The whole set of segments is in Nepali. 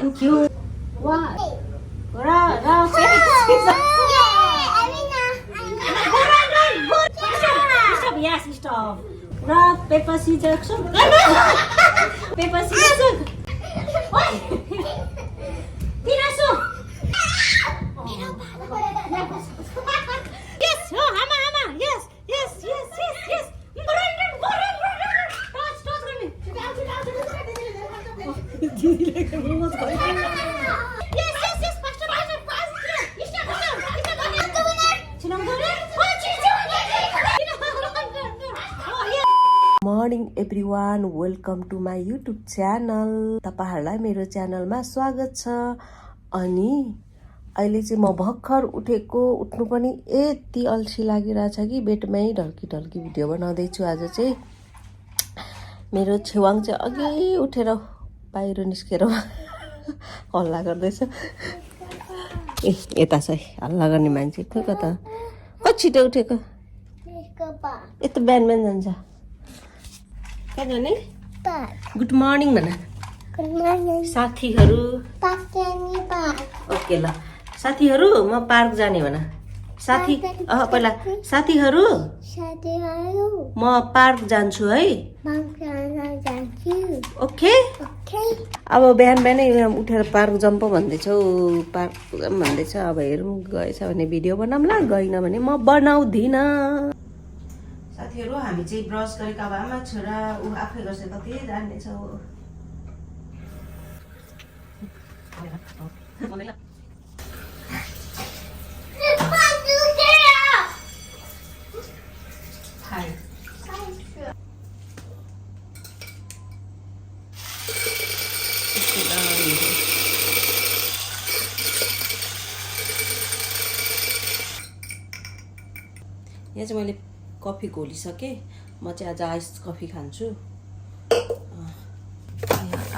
Thank you. What? Ra, stop. Yes, stop. Rock, paper, scissors. Paper, scissors. What? Tinasu. Yes, oh, Hama. Yes. Touch me. Yes, faster. Morning everyone, welcome to my YouTube channel. तपाईँहरूलाई मेरो च्यानलमा स्वागत छ। अनि अहिले चाहिँ म भर्खर उठ्नु पनि यति अल्छी लागिरहेछ कि बेडमै ढल्की भिडियो बनाउँदैछु। आज चाहिँ मेरो छेवाङ चाहिँ अघि उठेर बाहिर निस्केर हल्ला गर्दैछ। ए यता चाहिँ हल्ला गर्ने मान्छे खोइ कता छिटो उठेको यस्तो बिहान जान्छ। कहाँ जाने? गुड मर्निङ भन। साथीहरू ओके ल साथीहरू म पार्क जाने भन। पहिला साथीहरू म पार्क जान्छु है। ओके अब बिहानै उठेर पार्क जम्प भन्दैछौ। पार्क भन्दैछ। अब हेरौँ गएछ भने भिडियो बनाउँला, गएन भने म बनाउँदिन। साथीहरू हामी चाहिँ ब्रस गरेको अब आमा छोरा ऊ आफै गर्छ कति जान्नेछौ। यहाँ चाहिँ मैले कफी घोलिसकेँ। म चाहिँ आज आइस कफी खान्छु।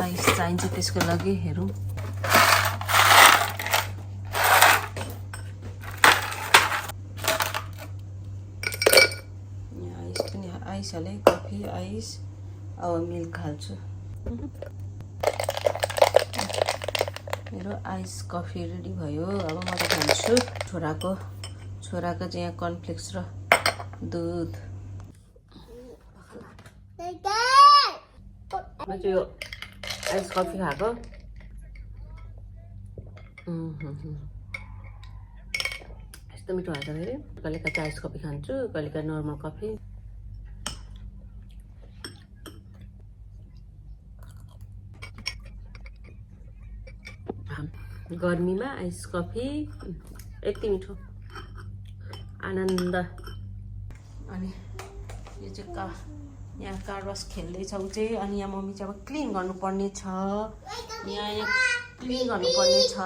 आइस चाहिन्छ त्यसको लागि। हेरौँ आइस पनि आइस हाले कफी आइस। अब मिल्क हाल्छु। मेरो आइस कफी रेडी भयो। अब म त खान्छु। छोराको चाहिँ यहाँ कर्नफ्लेक्स र दुध। म चाहिँ यो आइस कफी खाएको। यस्तो मिठो खान्छ फेरि। कहिले कहिले आइस कफी खान्छु, कहिले कहिले नर्मल कफी। गर्मीमा आइस कफी यति मिठो आनन्द। अनि यो चाहिँ यहाँ कार वास खेल्दैछौँ चाहिँ। अनि यहाँ मम्मी चाहिँ अब क्लिन गर्नुपर्ने छ। यहाँ क्लिन गर्नुपर्ने छ।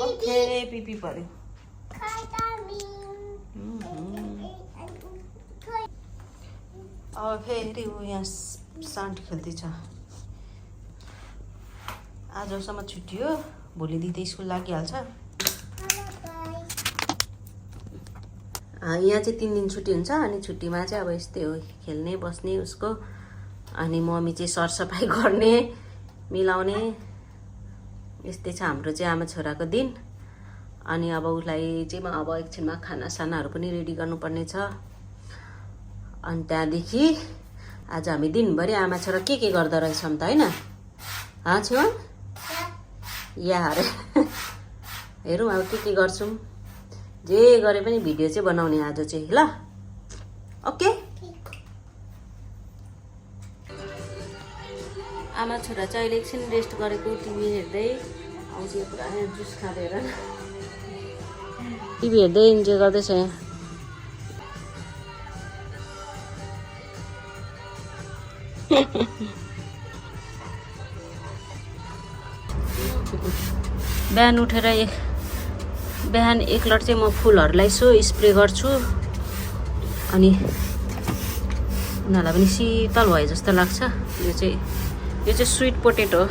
ओके पिपी पर्यो। अब फेरि ऊ यहाँ सान्ट खेल्दैछ। आजसम्म छुट्टी हो, भोलिदेखि स्कुल लागिहाल्छ। यहाँ चाहिँ 3 दिन छुट्टी हुन्छ। अनि छुट्टीमा चाहिँ अब यस्तै हो, खेल्ने बस्ने उसको। अनि मम्मी चाहिँ सरसफाइ गर्ने मिलाउने। यस्तै छ हाम्रो चाहिँ आमा छोराको दिन। अनि अब उसलाई चाहिँ म अब एकछिनमा खानासानाहरू पनि रेडी गर्नुपर्ने छ। अनि त्यहाँदेखि आज हामी दिनभरि आमा छोरा के गर्दो रहेछौँ त होइन छेउ या अरे। हेरौँ अब के गर्छौँ। जे गरे पनि भिडियो चाहिँ बनाउने आज चाहिँ ल। ओके आमा छोरा चाहिँ अहिले एकछिन रेस्ट गरेको टिभी हेर्दै। आउँछ यो पुरा जुस खाँदै हेर न। टिभी हेर्दै इन्जोय गर्दैछ यहाँ। बिहान एक लट चाहिँ म फुलहरूलाई स्प्रे गर्छु। अनि उनीहरूलाई पनि शीतल भए जस्तो लाग्छ। यो चाहिँ स्विट पोटेटो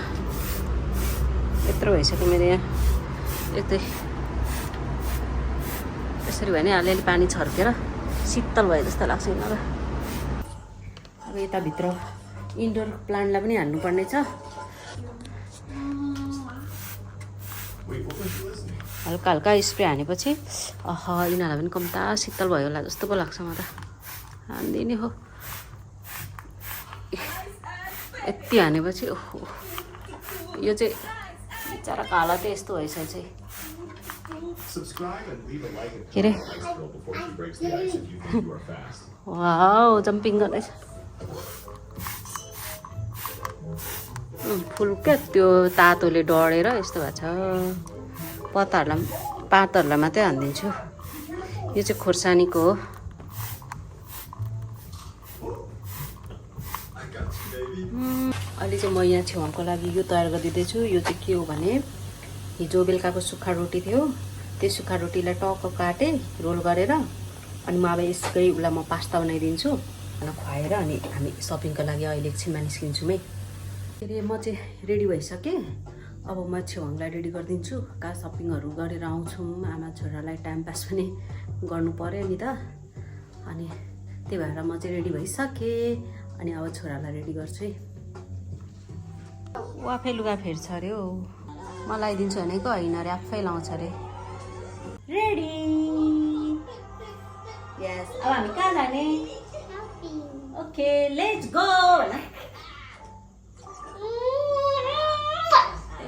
यत्रो भइसक्यो मेरो यहाँ। यसरी भने अलिअलि पानी छर्केर शीतल भए जस्तो लाग्छ यिनीहरूलाई। अब यताभित्र इन्डोर प्लान्टलाई पनि हाल्नुपर्ने छ। हल्का हल्का स्प्रे हानेपछि यिनीहरूलाई पनि कम्ता शीतल भयो होला जस्तो पो लाग्छ म त हानिदिने हो यति हानेपछि ओहो यो चाहिँ बिचरा काला त यस्तो भइसकेको चाहिँ के अरे वाउ जम्पिङ गर्दैछ फुल क्या त्यो तातोले डढेर यस्तो भएको छ पातहरूलाई मात्रै हानिदिन्छु यो चाहिँ खोर्सानीको हो अहिले चाहिँ म यहाँ छेउको लागि यो तयार गरिदिँदैछु यो चाहिँ के हो भने हिजो बेलुकाको सुक्खा रोटी थियो त्यो सुक्खा रोटीलाई टक्क काटेँ रोल गरेर अनि म अब यसकै उसलाई म पास्ता बनाइदिन्छु अनि खुवाएर अनि हामी सपिङको लागि अहिले एकछिनमा निस्किन्छौँ है के अरे म चाहिँ रेडी भइसकेँ अब म छेउङलाई रेडी गरिदिन्छु कहाँ सपिङहरू गरेर आउँछौँ आमा छोरालाई टाइम पास पनि गर्नु पऱ्यो नि त अनि त्यही भएर म चाहिँ रेडी भइसकेँ अनि अब छोरालाई रेडी गर्छु है ऊ आफै लुगा फेर्छ अरे हौ म लगाइदिन्छु भनेको होइन अरे आफै लाउँछ अरे रेडी यस अब हामी कहाँ जाने okay let's go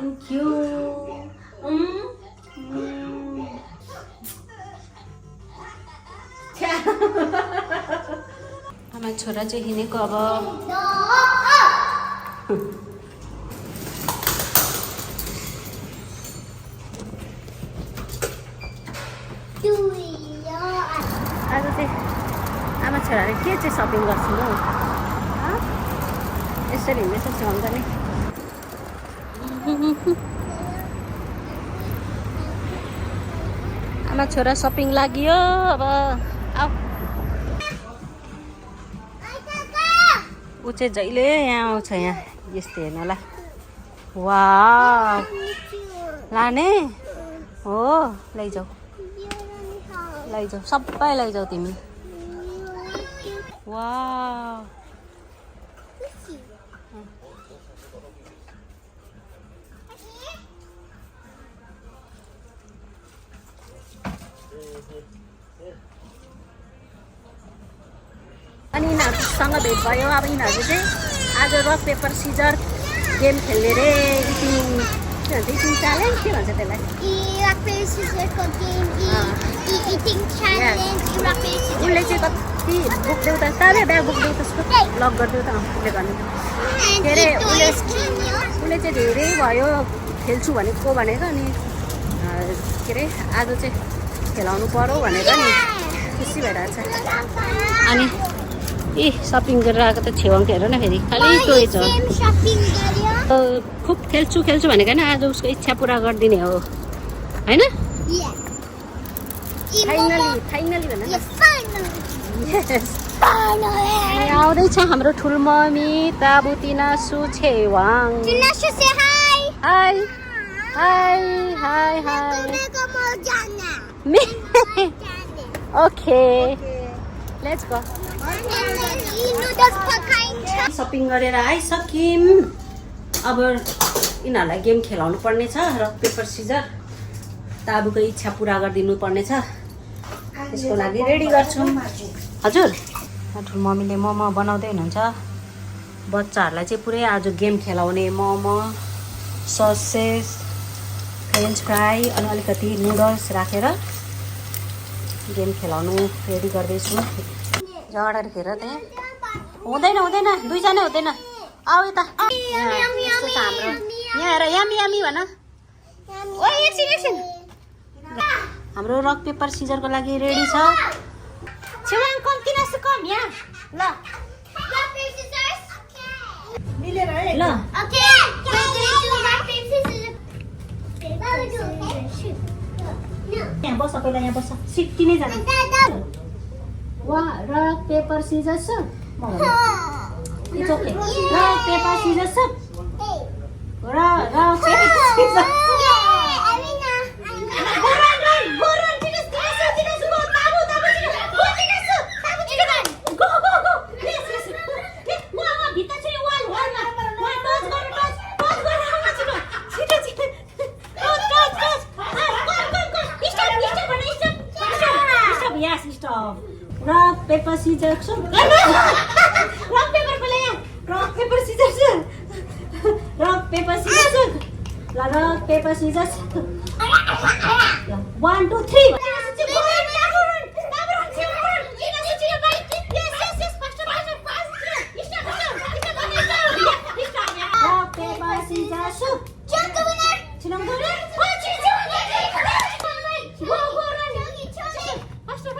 thank you आमा छोरा चाहिँ हिँडेको अब आज चाहिँ आमा छोराले के चाहिँ सपिङ गर्छु हौ यसरी हिँड्दैछ छेउमा नि आमा छोरा सपिङ लाग्यो अब आऊ ऊ चाहिँ जहिले यहाँ आउँछ यहाँ यस्तो हेर्नलाई वाउ लाने हो लैजाऊ लैजाऊ सबै लैजाऊ तिमी वाउ अनि यिनीहरूसँग भेट भयो अब यिनीहरू चाहिँ आज रक पेपर सिजर गेम खेल्ने रे इटिङ के भन्छ इटिङ च्यालेन्ज के भन्छ त्यसलाई उसले चाहिँ कति बुक देऊ त साह्रै ब्याग बुक देऊ त्यसको लक गरिदेऊ त उसले भन्नु के अरे उसले चाहिँ धेरै भयो खेल्छु भनेको अनि के अरे आज चाहिँ खेलाउनु पर्यो भनेर नि खुसी भइरहेको छ अनि सपिङ गरेर आएको त छेउङ हेर न फेरि खालि टोय छ खुब खेल्छु भनेको होइन आज उसको इच्छा पुरा गरिदिने हो होइन फाइनली भन आउँदैछ हाम्रो ठुलो मम्मी ताबुतिना सु छेवाङ hi hi hi hi okay let's go shopping गरेर आइसक्यौँ अब यिनीहरूलाई गेम खेलाउनु पर्ने छ रक पेपर सिजर ताबुको इच्छा पुरा गरिदिनु पर्ने छ त्यसको लागि रेडी गर्छौँ हजुर ठुलो मम्मीले मोमो बनाउँदै हुनुहुन्छ बच्चाहरूलाई चाहिँ पुरै आज गेम खेलाउने मोमो ससेस फ्रेन्च फ्राई अनि अलिकति नुडल्स राखेर गेम खेलाउनु रेडी गर्दैछु झगडा खेर त्यहाँ हुँदैन दुईजना हुँदैन आऊ यता यस्तो छ हाम्रो यहाँ हेर यामी यामी भन एकछिन हाम्रो रक पेपर सिजरको लागि रेडी छ छेउमा कम्ती नसु कम यहाँ ल यहाँ बस पहिला यहाँ बस सिट्टी नै जाने rock paper scissors It's okay. Rock, paper, scissors, soup. Rock, paper, scissors. Paper scissor shoot rock paper पहिले यहाँ rock paper scissors rock paper scissors shoot ल rock paper scissors 1 2 3 rock paper scissors shoot Chinam go run go run faster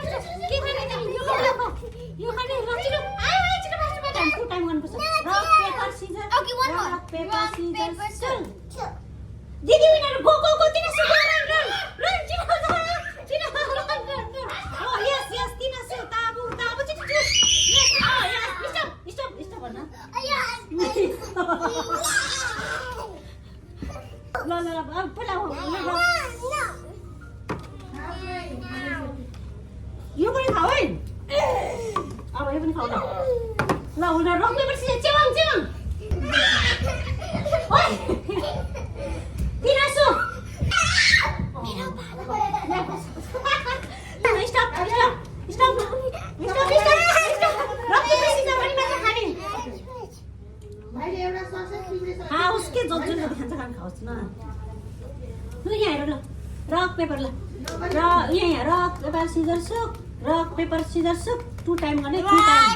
के खाने तिमी यो खाने ल छिटो आयो छिटो फास्ट टु टाइम गर्नुपर्छ rock paper scissors Okay, one more. rock paper Rock, scissors paper, shoot scissors. दिदी विनर गो तिना सु रन छिटो oh yes तिना सु ताबु छिटो yes oh yes stop भन्न ल अब पहिला यो पनि खाऊ है अब यो पनि खाऊ ल उनीहरू रक पेपर सिजर चेवाङ ओइ तिनासु स्टप रक पेपर सिजर पनि मात्र खाने हाँ उसके जो खान्छ खाओस् न लु यहाँ हेर ल रक पेपर ल र यहाँ रक पेपर सिजर सुक रक पेपर सिजर सुक 2 टाइम गर्ने 3 टाइम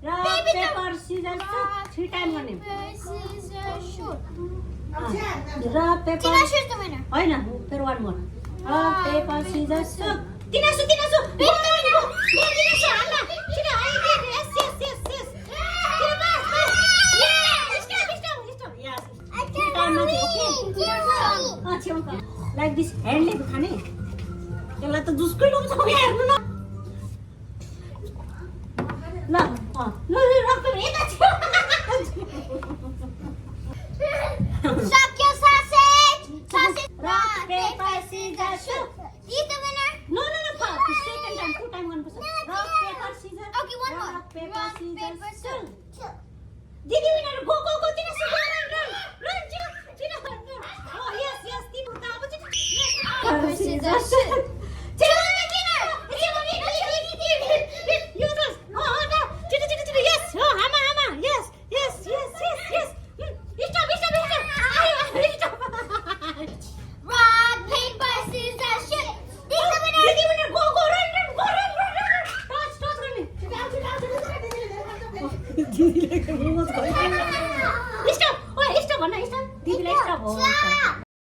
रक पेपर सिजर सुक 3 टाइम गर्ने रक पेपर होइन फेरि 1 मोर रक पेपर सिजर सुक तिनासु हाल्ला छिटो यस लाइक दिस ह्यान्डले खाने त्यसलाई त जुसकै लाउँछ हेर्नु न ल रक पेपर यता छ rock paper scissors shoot no second time 2 time गर्नुपर्छ rock paper scissors Okay, one more. rock paper Rock, scissors paper, shoot scissors. दिदी विनर गो तिना सु रन छिटो oh yes तिमी त अब छिटो Paper, scissors, shoot. Rock, paper, scissors, shoot. दिदीलाई स्टप भन्न स्टप दिदीलाई स्टप हो